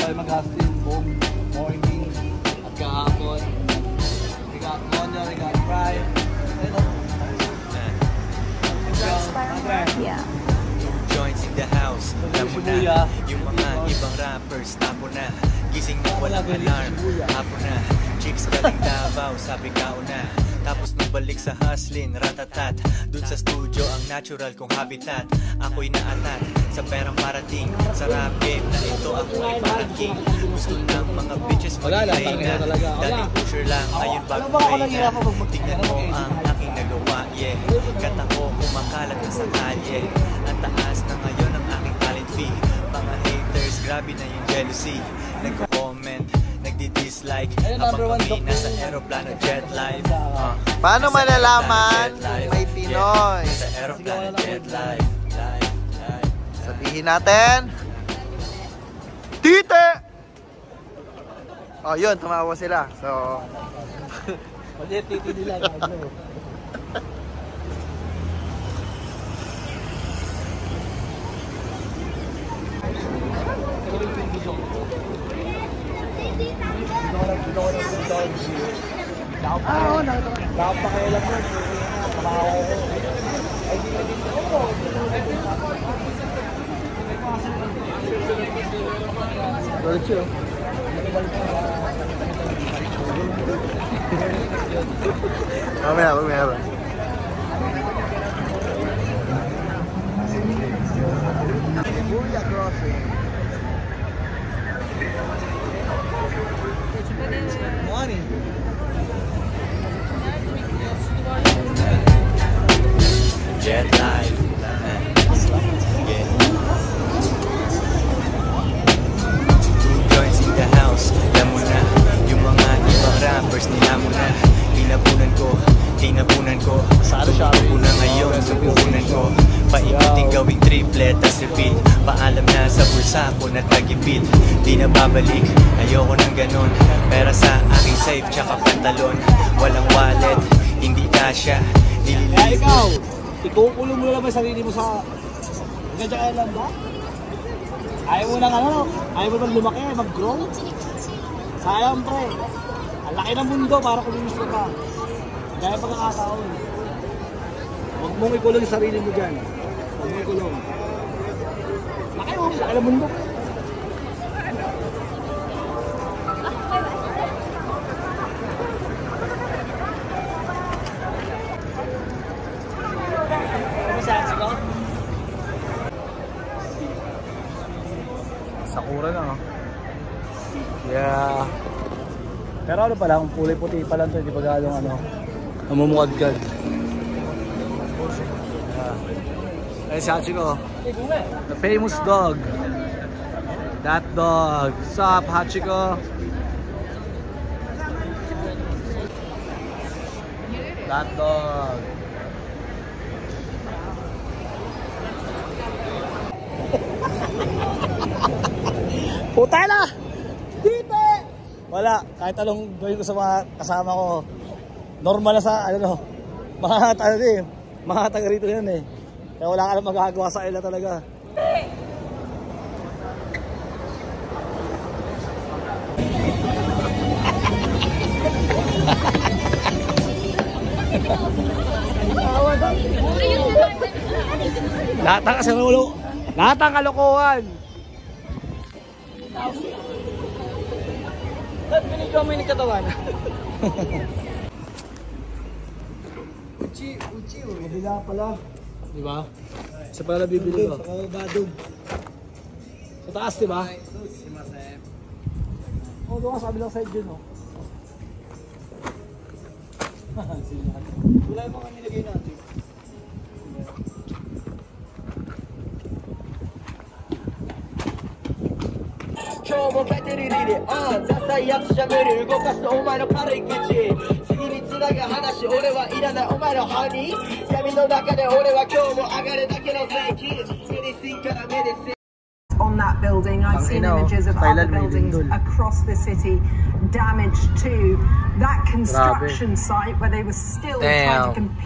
tayo mag-hustle buong morning at kahapon. We got Mono, we got Fry. Yeah. Joints in the house. Alam mo na, yung mga ibang rappers tapo na. Gising na walang alarm, hapo na. Chicks galing Davao, sabi ka una. Tapos nung balik sa hustling, ratatat. Dun sa studio ang natural kong habitat. Ako'y naatat sa perang parating. Sa rap game na ito ako ay parang king. Gusto ng mga bitches mag-play na. Dating pusher lang, ngayon bagong way na. Tingnan mo ang aking nagawa, yeah. Kata ko kumakalat na sa kalye. Ang taas na ngayon ang aking talent fee. Mga haters, grabe na yung jealousy. Nagko-comment, nagdi-dislike. Habang kami nasa aeroplano jet live. Paano malalaman may Pinoy? Sa aeroplano jet live. Sabihin natin, Tite! Oh, yun, tumawa sila. So, Pwede titi nila. Napakailan mo. Ay, di na dito. Rocho. mamaya. Buya crossing. Morning. Jet live. Yeah. Joints in the house. Alam mo na, yung mga ibang rappers nila mo na. Tinapunan ko. Tumupo na ngayon sa puhunan ko. Paikuting gawing triplet as repeat. Paalam na sa bulsa ko na tagipid. Di na babalik, ayoko ng ganon. Pera sa aking safe tsaka pantalon. Walang wallet, hindi kasya. Kaya ikaw, ikukulong mo naman sarili mo sa ganyan lang ba? Ayaw mo nang ayaw mo nang lumaki, mag-grow? Sayang pre, ang laki ng mundo para kumilos ka pa. Kaya pagkakataon. Huwag mong ikulong yung sarili mo dyan. Huwag mong ikulong. Laki ng mundo. Sakura na, no? Yeah. Pero ano pala, kung kulay puti pa lang ito, hindi pa galong namumukadkad. Yeah. Ay, si Hachiko. The famous dog. That dog. What's up, Hachiko? That dog. Puta na! Dito! Wala, kahit anong gawin ko sa mga kasama ko, normal na sa, mga taga rito yan eh. Kaya wala ka lang magagawa sa ila talaga. Lahat ang kasinulo, lahat ang kalokohan. Ba't binigyan mo yung katawan? Uchi. Mabila pala. Diba? Isa pala nabibili ko. Sa kababadog. Sa taas, diba? Oo, doon ka sa kabilang side dun, no? Wala yung mga nilagay natin.今日もバッテリーでダサいやつじゃ無理動かすお前の軽い口次につなぐ話俺はいらないお前のハニー闇の中で俺は今日も上がるだけの税金メディシンからメディシン On that building, I've seen images of other buildings across the city damaged too. That construction site where they were still trying to compete.